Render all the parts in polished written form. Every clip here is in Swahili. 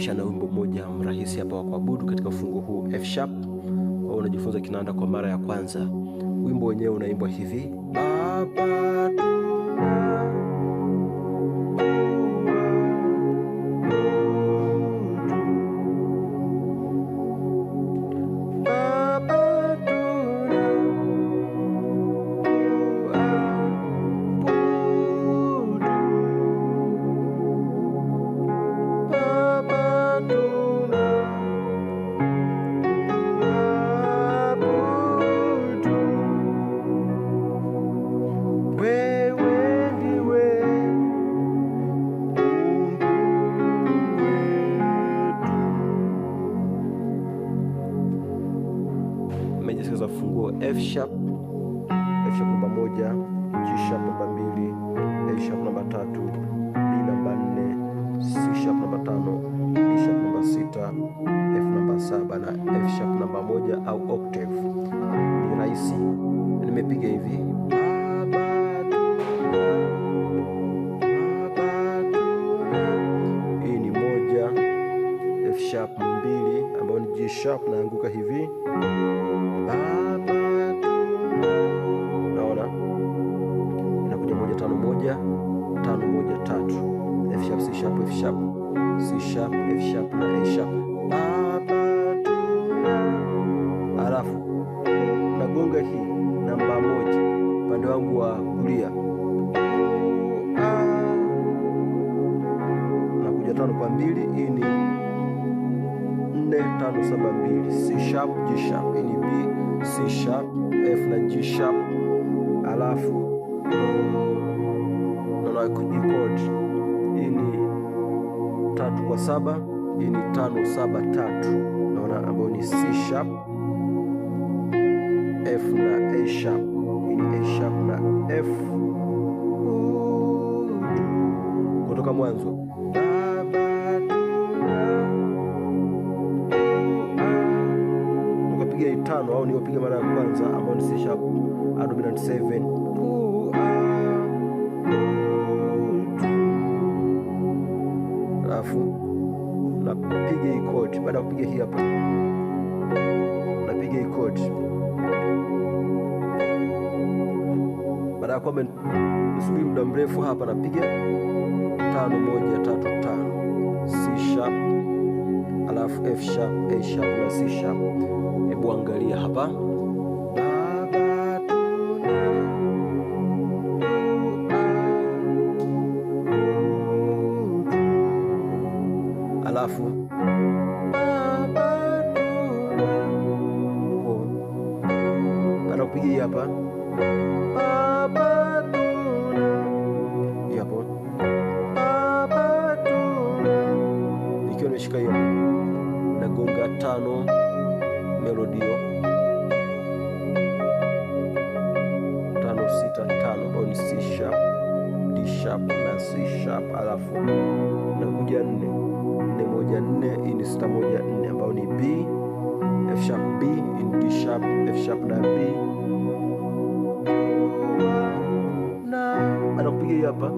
nakuacha na wimbo mmoja mrahisi hapa wa kuabudu katika ufungu huu F sharp. Kwa unajifunza kinanda kwa mara ya kwanza. Wimbo wenyewe unaimbwa hivi: Baba za funguo F sharp namba 1, G sharp namba 2, A sharp namba 3, B namba 4, C sharp namba 5, D sharp namba 6, F namba 7 na F sharp namba 1 au octave. Ni rahisi, nimepiga hivi hii ni 1, F sharp 2 ambayo ni G sharp, naanguka hivi naona inakuja 1 5 1 5 1 3, F sharp C sharp F sharp C sharp F sharp na A sharp. Alafu nagonga hii namba 1 upande wangu wa kulia, nakuja 5 kwa 2, hii ni 4 5 7 2, C sharp G sharp, hii ni B C sharp F na G sharp. Alafu naona chord hii ni 3 kwa 7, hii ni 5 7 3, naona ambayo ni C sharp F na A sharp, hii ni A sharp na F kutoka mwanzo. Nikapiga 5 au niopiga mara ya kwanza ambayo ni C sharp A dominant 7, alafu napiga hii chord. Baada ya kupiga hii hapa, napiga hii chord. Baada ya kwamba nisubiri muda mrefu hapa, napiga 5 1 3 5, C sharp alafu F sharp A sharp na C sharp. Hebu angalia hapa, alafu baada kupiga hii hapa hapo, nikiwa nimeshika hiyo nagonga 5 melodio 5 6 5 ambayo ni C sharp D sharp na C sharp, alafu nakuja 4 1 4, hii ni 6 1 4 ambayo ni B F sharp B, in D sharp F sharp na B. Na baada kupiga hii hapa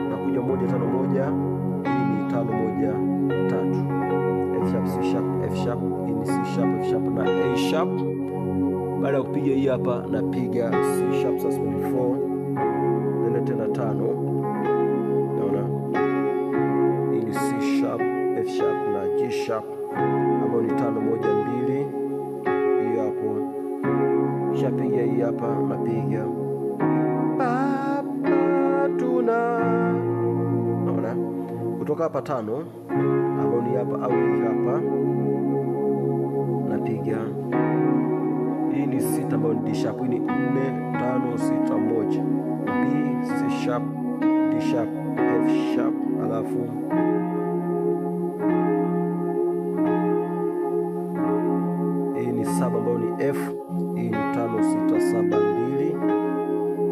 nakuja 1 5 1, hii ni 5 1 3, F sharp C sharp F sharp, hii ni C sharp F sharp na A sharp. Baada ya kupiga hii hapa napiga C sharp suspension 4, nenda tena 5, naona hii ni C sharp F sharp na G sharp ambayo ni 5 1 2, hii hapo. Kisha piga hii hapa, napiga Baba tuna, naona kutoka hapa 5 ambayo ni hapa au hii hapa, napiga hii ni 6 ambayo ni D sharp, hii ni 4 5 6 1, B C sharp D sharp F sharp, alafu hii ni 7 ambayo ni F, hii ni 5 6 7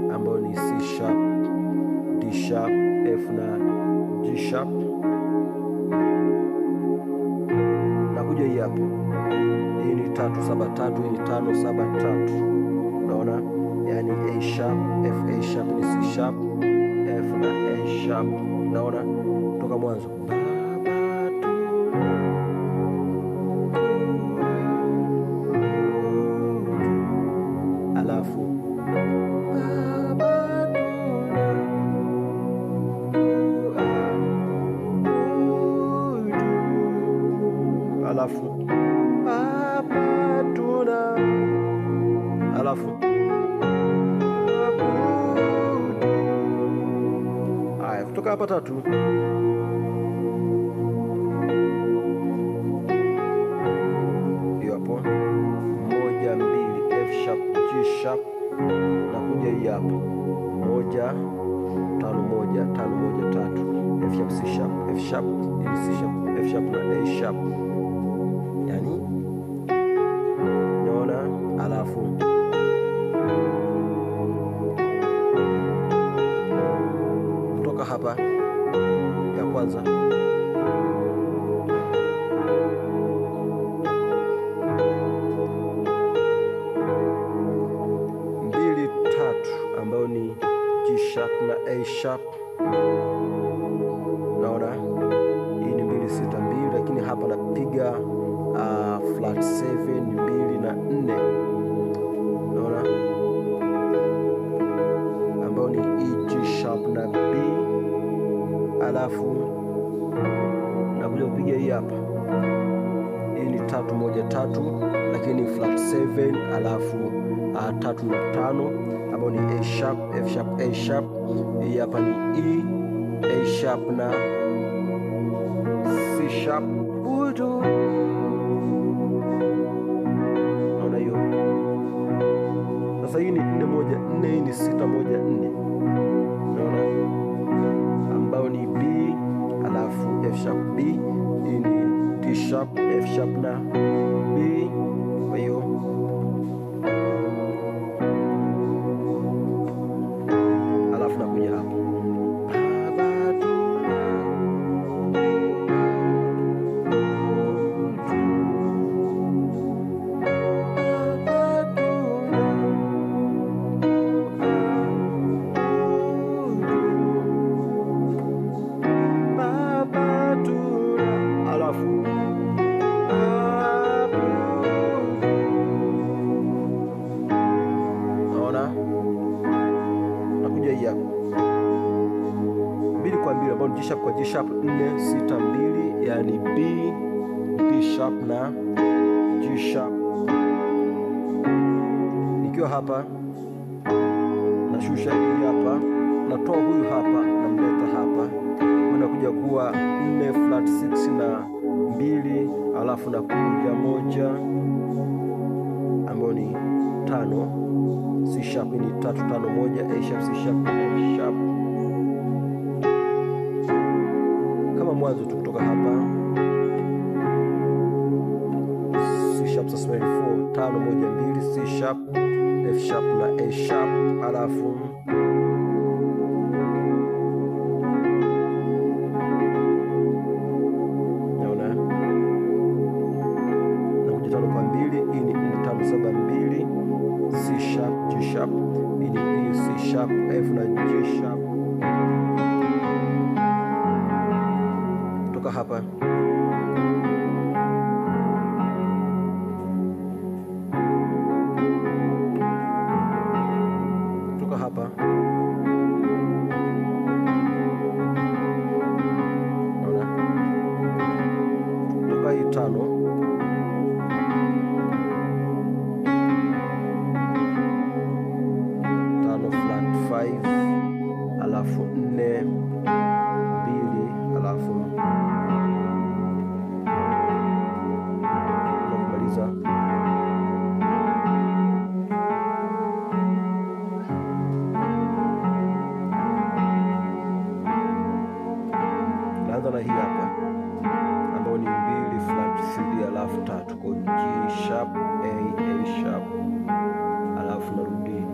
2 ambayo ni C sharp D sharp F na G sharp. Nakuja hii hapa, hii ni 3 7 3, hii ni 5 7 3, naona yani A sharp, F, A sharp ni C sharp, F na A sharp. Naona toka mwanzo alafu alafu haya, kutoka hapa tatu hiyo hapo, 1 2 F sharp G sharp, na kuja hii hapa 1 5 1 5 1 3 F sharp C sharp F sharp C sharp F sharp na A sharp, yani naona. Alafu kutoka hapa ya kwanza mbili tatu ambayo ni G sharp na A sharp, naona hii ni 2 6 2, lakini hapa napiga flat 7 2 na 4, naona ambayo ni E G sharp na B, alafu nakuja kupiga hii hapa, hii ni 3 1 3, lakini flat 7, alafu 3 na 5 ambayo ni A sharp F sharp A sharp. Hii hapa ni E A sharp na C sharp. Naona hiyo sasa, hii ni 4 1 4, hii ni 6 1 4, naona ambayo ni B, alafu F sharp B, hii ni D sharp F sharp na B. Kwa hiyo alafu nakuja hapo G sharp kwa G sharp 4 6 2, yani B D sharp na G sharp. Nikiwa hapa nashusha hii hapa, natoa huyu hapa, namleta hapa, unakuja kuwa 4 flat 6 na 2, alafu nakuja 1 ambayo ni 5 C sharp, ni 3 5 1 A sharp C sharp F sharp kama mwanzo tu. Kutoka hapa C sharp suspension 4 5 1 2 C sharp F sharp na A sharp, alafu naona nakuja 5 kwa 2, hii ni 5 7 2 C sharp G sharp, hii ni E C sharp F na G sharp. Kutoka hapa naona kutoka hii 5 flat 5, alafu 4 2, alafu kumaliza naanza na hii hapa ambayo ni 2 flat 3, alafu 3 kwa G sharp A sharp, alafu narudi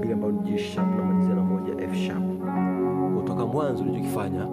2 ambayo ni G sharp, namalizia na 1 F sharp. Kutoka mwanzo nilichokifanya